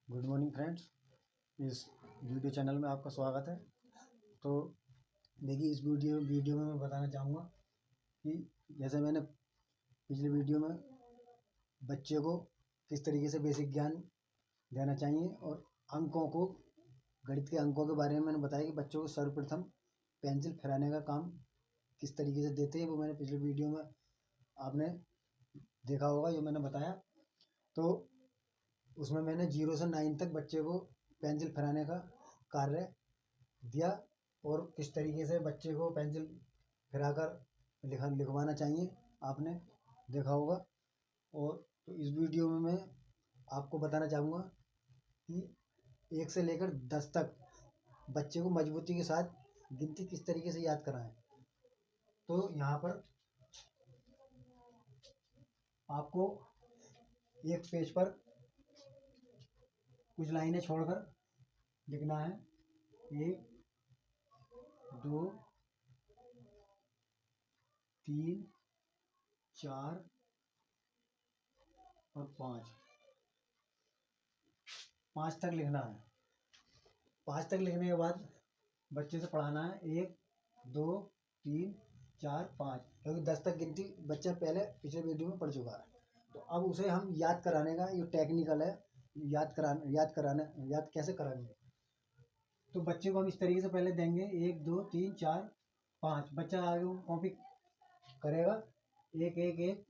Good morning friends. इस video channel में आपका स्वागत है। तो देखिए, इस वीडियो में मैं बताना चाहूँगा कि जैसे मैंने पिछले वीडियो में बच्चे को किस तरीके से बेसिक ज्ञान देना चाहिए और अंकों को, गणित के अंकों के बारे में मैंने बताया कि बच्चों को सर्वप्रथम पेंसिल फिराने का काम किस तरीके से देते हैं, वो मैंने पिछले वीडियो में आपने देखा होगा, जो मैंने बताया। तो उसमें मैंने 0 से 9 तक बच्चे को पेंसिल फिराने का कार्य दिया और किस तरीके से बच्चे को पेंसिल फिराकर लिखवाना चाहिए आपने देखा होगा। और तो इस वीडियो में मैं आपको बताना चाहूँगा कि 1 से लेकर 10 तक बच्चे को मजबूती के साथ गिनती किस तरीके से याद कराएं। तो यहाँ पर आपको एक पेज पर कुछ लाइनें छोड़कर लिखना है। 1 2 3 4 और 5 तक लिखना है। 5 तक लिखने के बाद बच्चे से पढ़ाना है 1 2 3 4 5, क्योंकि 10 तक गिनती बच्चा पहले पिछले वीडियो में पढ़ चुका है। तो अब उसे हम याद कराने का ये टेक्निकल है, याद कैसे कराएंगे। तो बच्चे को हम इस तरीके से पहले देंगे 1 2 3 4 5, बच्चा आगे कॉपी करेगा 1 1 1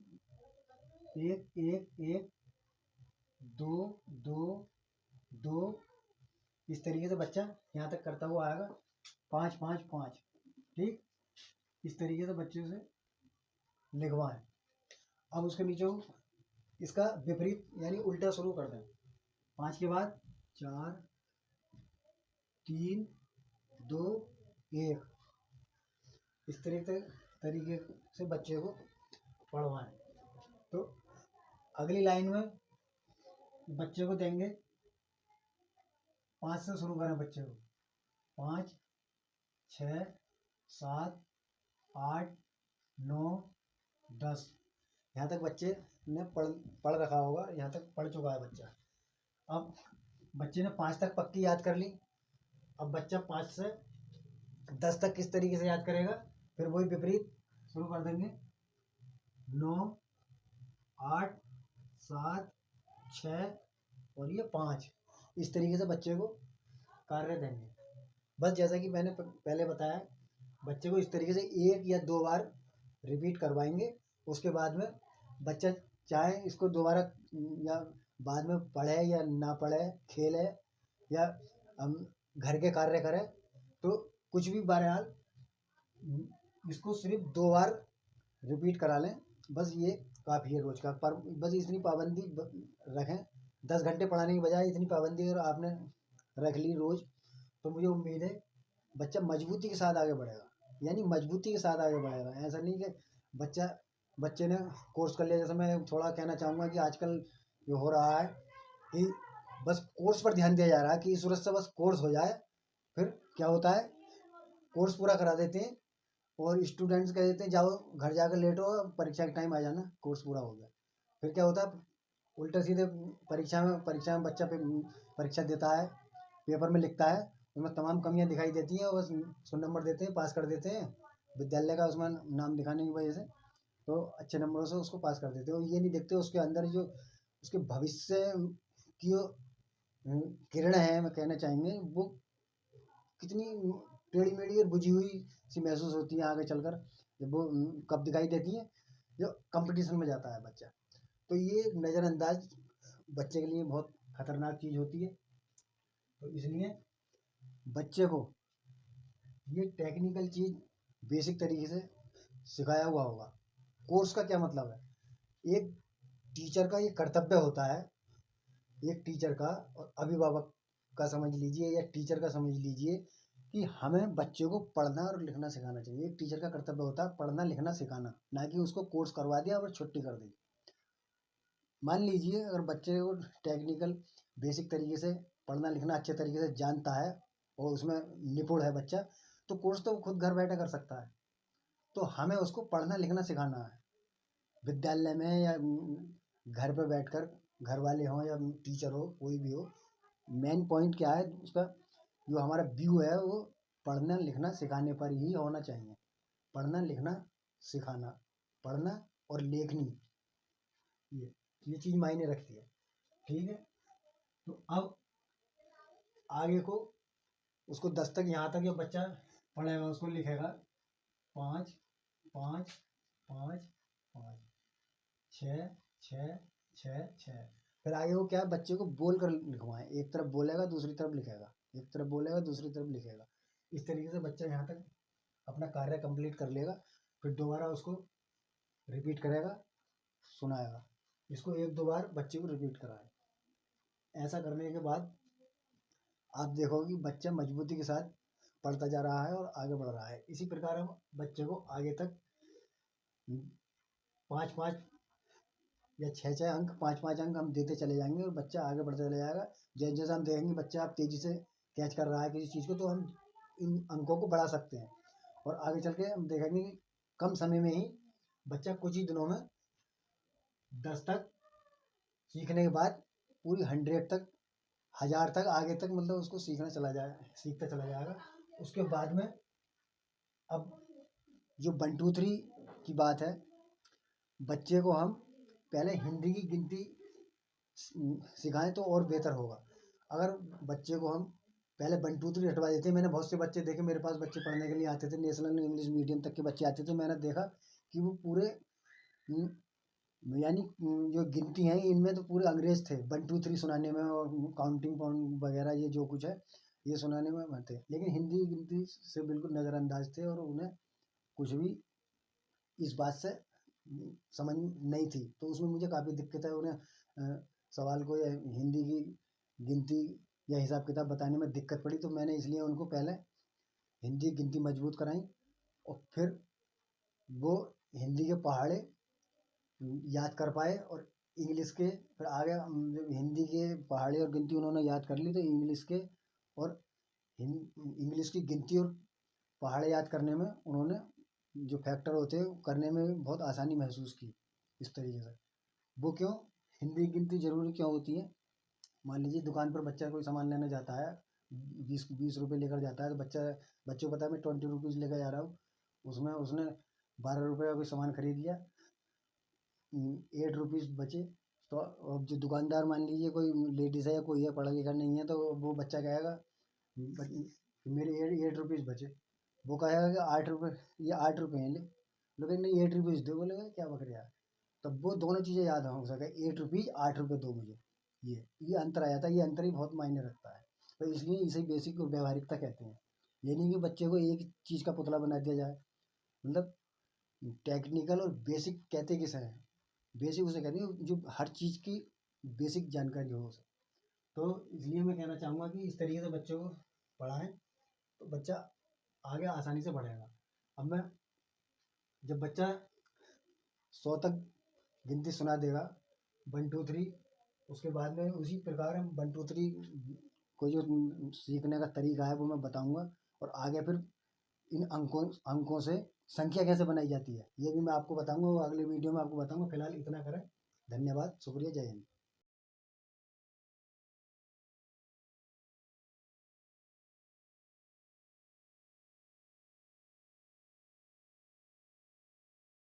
1 1 1 2 2 2, इस तरीके से बच्चा यहाँ तक करता हुआ आएगा 5 5 5। ठीक, इस तरीके से बच्चे से लिखवाएं। अब उसके नीचे इसका विपरीत यानी उल्टा शुरू कर दें। 5 के बाद 4 3 2 1, इस तरीके से बच्चे को पढ़वाएं। तो अगली लाइन में बच्चे को देंगे 5 से शुरू करें बच्चे को 5 6 7 8 9 10, यहाँ तक बच्चे ने पढ़ रखा होगा, यहाँ तक पढ़ चुका है बच्चा। अब बच्चे ने 5 तक पक्की याद कर ली। अब बच्चा 5 से 10 तक किस तरीके से याद करेगा, फिर वही विपरीत शुरू कर देंगे 9 8 7 6 और ये 5, इस तरीके से बच्चे को कार्य देंगे। बस जैसा कि मैंने पहले बताया, बच्चे को इस तरीके से 1 या 2 बार रिपीट करवाएंगे। उसके बाद में बच्चा चाहे इसको दोबारा या बाद में पढ़े या ना पढ़े, खेले या हम घर के कार्य करें, तो कुछ भी बहरहाल इसको सिर्फ 2 बार रिपीट करा लें, बस ये काफ़ी है रोज का। पर बस इतनी पाबंदी रखें, 10 घंटे पढ़ाने की बजाय इतनी पाबंदी अगर आपने रख ली रोज, तो मुझे उम्मीद है बच्चा मजबूती के साथ आगे बढ़ेगा, यानी मजबूती के साथ आगे बढ़ेगा। ऐसा नहीं कि बच्चे ने कोर्स कर लिया। जैसे मैं थोड़ा कहना चाहूँगा कि आजकल जो हो रहा है कि बस कोर्स पर ध्यान दिया जा रहा है कि इस सूरत से बस कोर्स हो जाए, फिर क्या होता है कोर्स पूरा करा देते हैं और स्टूडेंट्स कह देते हैं जाओ घर जाकर लेट हो, परीक्षा के टाइम आ जाना, कोर्स पूरा हो गया। फिर क्या होता है उल्टा सीधे परीक्षा में बच्चा परीक्षा देता है, पेपर में लिखता है, उसमें तमाम कमियां दिखाई देती हैं और बस 100 नंबर देते हैं, पास कर देते हैं विद्यालय का उसमें नाम दिखाने की वजह से। तो अच्छे नंबरों से उसको पास कर देते हैं और ये नहीं देखते उसके अंदर जो उसके भविष्य की जो किरण है, मैं कहना चाहेंगे वो कितनी टेढ़ी मेढ़ी और बुझी हुई सी महसूस होती है आगे चलकर, जब वो कब दिखाई देती है जो कंपटीशन में जाता है बच्चा। तो ये नज़रअंदाज बच्चे के लिए बहुत खतरनाक चीज़ होती है। तो इसलिए बच्चे को ये टेक्निकल चीज़ बेसिक तरीके से सिखाया हुआ होगा। कोर्स का क्या मतलब है, एक टीचर का ये कर्तव्य होता है, एक टीचर का और अभिभावक का समझ लीजिए या टीचर का समझ लीजिए कि हमें बच्चे को पढ़ना और लिखना सिखाना चाहिए। एक टीचर का कर्तव्य होता है पढ़ना लिखना सिखाना, ना कि उसको कोर्स करवा दिया और छुट्टी कर दी। मान लीजिए अगर बच्चे को टेक्निकल बेसिक तरीके से पढ़ना लिखना अच्छे तरीके से जानता है और उसमें निपुण है बच्चा, तो कोर्स तो खुद घर बैठे कर सकता है। तो हमें उसको पढ़ना लिखना सिखाना है, विद्यालय में या घर पर बैठकर, घर वाले हों या टीचर हो कोई भी हो, मेन पॉइंट क्या है उसका, जो हमारा व्यू है वो पढ़ना लिखना सिखाने पर ही होना चाहिए। पढ़ना लिखना सिखाना, पढ़ना और लेखनी, ये चीज़ मायने रखती है। ठीक है, तो अब आगे को उसको 10 तक, यहाँ तक जो बच्चा पढ़ेगा उसको लिखेगा 5 5 5 5 6 6 6 6। फिर आगे वो क्या है, बच्चे को बोल कर लिखवाएं, एक तरफ बोलेगा दूसरी तरफ लिखेगा, एक तरफ बोलेगा दूसरी तरफ लिखेगा। इस तरीके से बच्चा यहाँ तक अपना कार्य कंप्लीट कर लेगा। फिर दोबारा उसको रिपीट करेगा, सुनाएगा। इसको 1-2 बार बच्चे को रिपीट कराएं। ऐसा करने के बाद आप देखोगे कि बच्चा मजबूती के साथ पढ़ता जा रहा है और आगे बढ़ रहा है। इसी प्रकार हम बच्चे को आगे तक 5-5 या 6-6 अंक, 5-5 अंक हम देते चले जाएंगे और बच्चा आगे बढ़ता चला जाएगा। जैसे जैसे हम देखेंगे बच्चा आप तेज़ी से कैच कर रहा है किसी चीज़ को, तो हम इन अंकों को बढ़ा सकते हैं। और आगे चल के हम देखेंगे कि कम समय में ही बच्चा कुछ ही दिनों में 10 तक सीखने के बाद पूरी 100 तक, 1000 तक, आगे तक मतलब उसको सीखता चला जाएगा। उसके बाद में अब जो 1 2 3 की बात है, बच्चे को हम पहले हिंदी की गिनती सिखाएं तो और बेहतर होगा। अगर बच्चे को हम पहले 1 2 3 हटवा देते हैं, मैंने बहुत से बच्चे देखे, मेरे पास बच्चे पढ़ने के लिए आते थे, नेशनल इंग्लिश मीडियम तक के बच्चे आते थे, मैंने देखा कि वो पूरे यानी जो गिनती है इनमें तो पूरे अंग्रेज थे 1 2 3 सुनाने में, और काउंटिंग वगैरह ये जो कुछ है ये सुनाने में थे। लेकिन हिंदी गिनती से बिल्कुल नज़रअंदाज थे और उन्हें कुछ भी इस बात से समझ नहीं थी। तो उसमें मुझे काफ़ी दिक्कत है उन्हें सवाल को या हिंदी की गिनती या हिसाब किताब बताने में दिक्कत पड़ी। तो मैंने इसलिए उनको पहले हिंदी गिनती मजबूत कराई और फिर वो हिंदी के पहाड़े याद कर पाए। और इंग्लिश के फिर आगे हिंदी के पहाड़े और गिनती उन्होंने याद कर ली, तो इंग्लिश के और इंग्लिश की गिनती और पहाड़े याद करने में उन्होंने जो फैक्टर होते हैं करने में बहुत आसानी महसूस की। इस तरीके से वो क्यों, हिंदी गिनती ज़रूरी क्यों होती है। मान लीजिए दुकान पर बच्चा कोई सामान लेने जाता है, 20 रुपये लेकर जाता है, तो बच्चे को पता है मैं 20 रुपीज़ लेकर जा रहा हूँ, उसमें उसने 12 रुपये का कोई सामान खरीद लिया, 8 रुपीज़ बचे। तो अब जो दुकानदार मान लीजिए कोई लेडीज़ है या कोई है पढ़ा लिखा नहीं है, तो वो बच्चा कहेगा मेरे 8 रुपीज़ बचे। वो कहेगा कि 8 रुपये, ये 8 रुपये हैं ले, लेकिन नहीं 8 रुपीज़ दो। बोलेगा क्या बक रहा है। तब वो दोनों चीज़ें याद हो सके, 8 रुपीज़ 8 रुपये दो मुझे, ये अंतर आ जाता है। ये अंतर ही बहुत मायने रखता है। तो इसलिए इसे बेसिक और व्यवहारिकता कहते हैं। ये नहीं कि बच्चे को एक चीज़ का पुतला बना दिया जाए। मतलब टेक्निकल और बेसिक कहते किसे हैं, बेसिक उसे कहते हैं जो हर चीज़ की बेसिक जानकारी हो उसे। तो इसलिए मैं कहना चाहूँगा कि इस तरीके से बच्चों को पढ़ाएं तो बच्चा आगे आसानी से बढ़ेगा। अब मैं जब बच्चा 100 तक गिनती सुना देगा 1 2 3, उसके बाद में उसी प्रकार हम 1 2 3 को जो सीखने का तरीका है वो मैं बताऊंगा। और आगे फिर इन अंकों से संख्या कैसे बनाई जाती है ये भी मैं आपको बताऊंगा, वो अगले वीडियो में आपको बताऊंगा। फिलहाल इतना करें। धन्यवाद, शुक्रिया, जय हिंद।